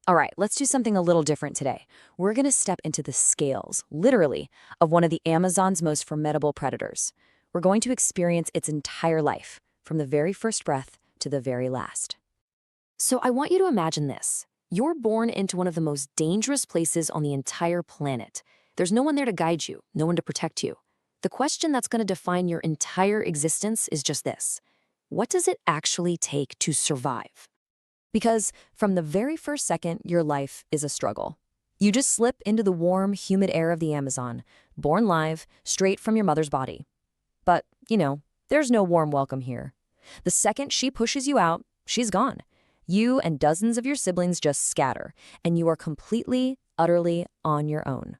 All right, let's do something a little different today. We're going to step into the scales, literally, of one of the Amazon's most formidable predators. We're going to experience its entire life, from the very first breath to the very last. So I want you to imagine this. You're born into one of the most dangerous places on the entire planet. There's no one there to guide you, no one to protect you. The question that's going to define your entire existence is just this: what does it actually take to survive? Because from the very first second, your life is a struggle. You just slip into the warm, humid air of the Amazon, born live, straight from your mother's body. But, there's no warm welcome here. The second she pushes you out, she's gone. You and dozens of your siblings just scatter, and you are completely, utterly on your own.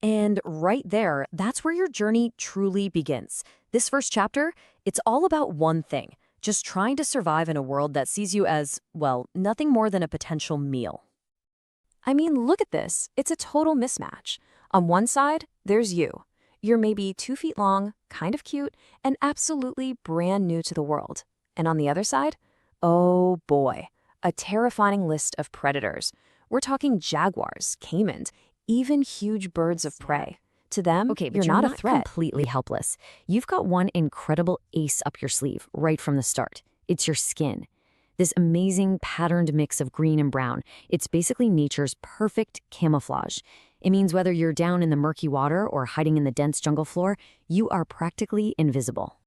And right there, that's where your journey truly begins. This first chapter, it's all about one thing: just trying to survive in a world that sees you as, well, nothing more than a potential meal. I mean, look at this. It's a total mismatch. On one side, there's you. You're maybe 2 feet long, kind of cute, and absolutely brand new to the world. And on the other side, oh boy, a terrifying list of predators. We're talking jaguars, caimans, even huge birds of prey. To them, Okay, but you're not a threat. completely helpless. You've got one incredible ace up your sleeve right from the start. It's your skin. This amazing patterned mix of green and brown. It's basically nature's perfect camouflage. It means whether you're down in the murky water or hiding in the dense jungle floor, you are practically invisible.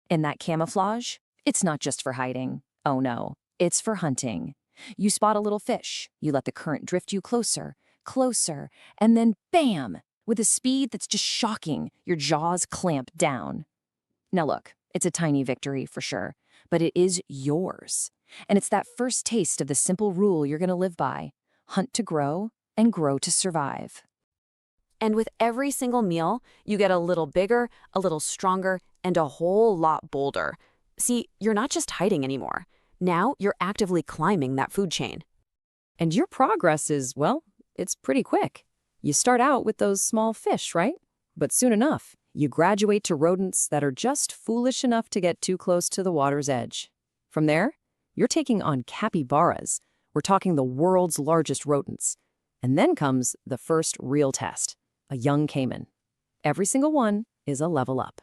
And that camouflage, it's not just for hiding. Oh no, it's for hunting. You spot a little fish, you let the current drift you closer, closer, and then bam! With a speed that's just shocking, your jaws clamp down. Now look, it's a tiny victory for sure, but it is yours. And it's that first taste of the simple rule you're going to live by: hunt to grow and grow to survive. And with every single meal, you get a little bigger, a little stronger, and a whole lot bolder. See, you're not just hiding anymore. Now you're actively climbing that food chain. And your progress is, well, it's pretty quick. You start out with those small fish, right? But soon enough, you graduate to rodents that are just foolish enough to get too close to the water's edge. From there, you're taking on capybaras. We're talking the world's largest rodents. And then comes the first real test: a young caiman. Every single one is a level up.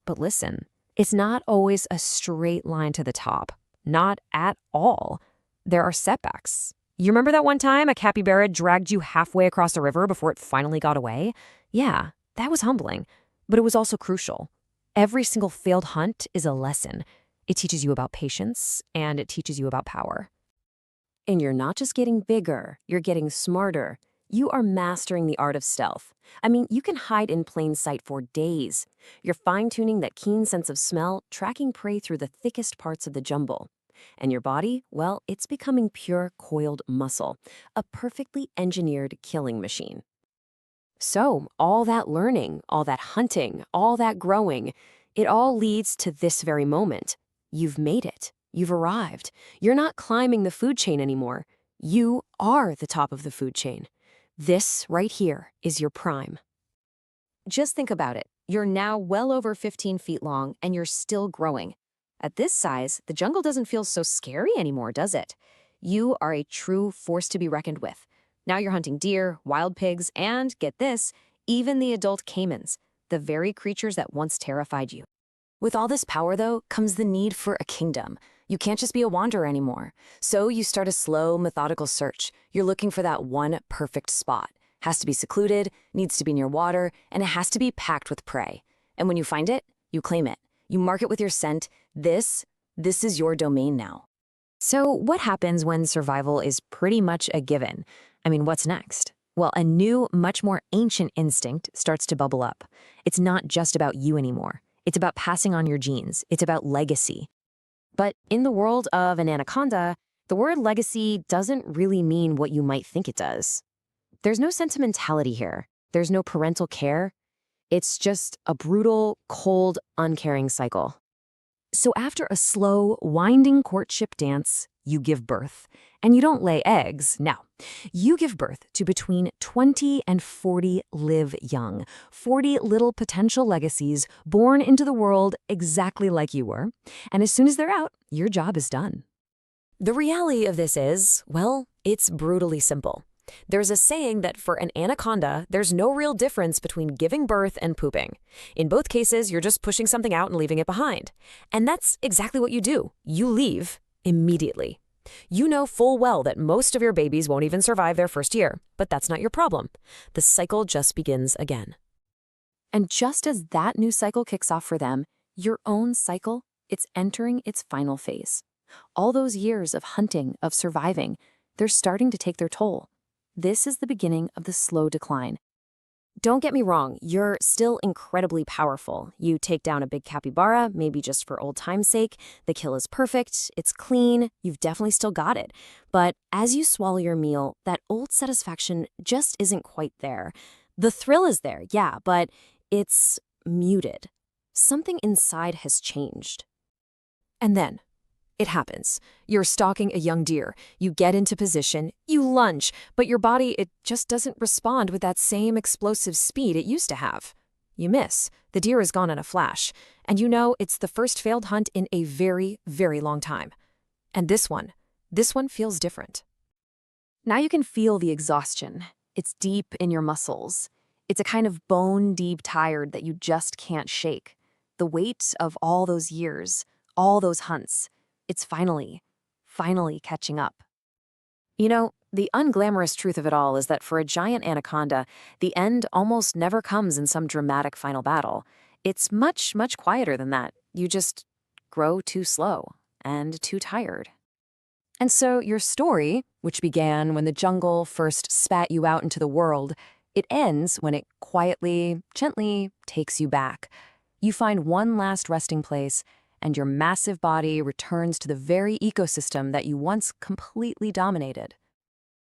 But listen, it's not always a straight line to the top. Not at all. There are setbacks. You remember that one time a capybara dragged you halfway across the river before it finally got away? Yeah, that was humbling, but it was also crucial. Every single failed hunt is a lesson. It teaches you about patience, and it teaches you about power. And you're not just getting bigger, you're getting smarter. You are mastering the art of stealth. I mean, you can hide in plain sight for days. You're fine-tuning that keen sense of smell, tracking prey through the thickest parts of the jumble. And your body, well, it's becoming pure coiled muscle, a perfectly engineered killing machine. So, all that learning, all that hunting, all that growing, it all leads to this very moment. You've made it. You've arrived. You're not climbing the food chain anymore. You are the top of the food chain. This right here is your prime. Just think about it. You're now well over 15 feet long, and you're still growing. At this size, the jungle doesn't feel so scary anymore, does it? You are a true force to be reckoned with. Now you're hunting deer, wild pigs, and, get this, even the adult caimans, the very creatures that once terrified you. With all this power, though, comes the need for a kingdom. You can't just be a wanderer anymore. So you start a slow, methodical search. You're looking for that one perfect spot. Has to be secluded, needs to be near water, and it has to be packed with prey. And when you find it, you claim it. You mark it with your scent. This is your domain now. So what happens when survival is pretty much a given? I mean, what's next? Well, a new, much more ancient instinct starts to bubble up. It's not just about you anymore. It's about passing on your genes. It's about legacy. But in the world of an anaconda, the word legacy doesn't really mean what you might think it does. There's no sentimentality here. There's no parental care. It's just a brutal, cold, uncaring cycle. So after a slow, winding courtship dance, you give birth. And you don't lay eggs. Now, you give birth to between 20 and 40 live young, 40 little potential legacies born into the world exactly like you were. And as soon as they're out, your job is done. The reality of this is, well, It's brutally simple. There's a saying that for an anaconda, there's no real difference between giving birth and pooping. In both cases, you're just pushing something out and leaving it behind. And that's exactly what you do. You leave immediately. You know full well that most of your babies won't even survive their first year, but that's not your problem. The cycle just begins again. And just as that new cycle kicks off for them, your own cycle, it's entering its final phase. All those years of hunting, of surviving, they're starting to take their toll. This is the beginning of the slow decline. Don't get me wrong, you're still incredibly powerful. You take down a big capybara, maybe just for old time's sake. The kill is perfect, it's clean, you've definitely still got it. But as you swallow your meal, that old satisfaction just isn't quite there. The thrill is there, yeah, but it's muted. Something inside has changed. And then it happens. You're stalking a young deer. You get into position, you lunge, but your body, it just doesn't respond with that same explosive speed it used to have. You miss. The deer is gone in a flash. And you know it's the first failed hunt in a very, very long time. And this one feels different. Now you can feel the exhaustion. It's deep in your muscles. It's a kind of bone-deep tired that you just can't shake. The weight of all those years, all those hunts, it's finally catching up. You know, the unglamorous truth of it all is that for a giant anaconda, the end almost never comes in some dramatic final battle. It's much, much quieter than that. You just grow too slow and too tired. And so your story, which began when the jungle first spat you out into the world, it ends when it quietly, gently takes you back. You find one last resting place, and your massive body returns to the very ecosystem that you once completely dominated.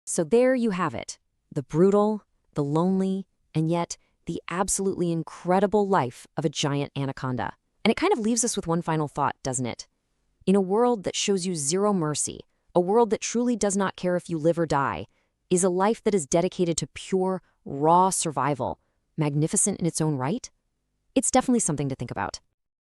So there you have it, the brutal, the lonely, and yet the absolutely incredible life of a giant anaconda. And it kind of leaves us with one final thought, doesn't it? In a world that shows you zero mercy, a world that truly does not care if you live or die, is a life that is dedicated to pure, raw survival, magnificent in its own right? It's definitely something to think about.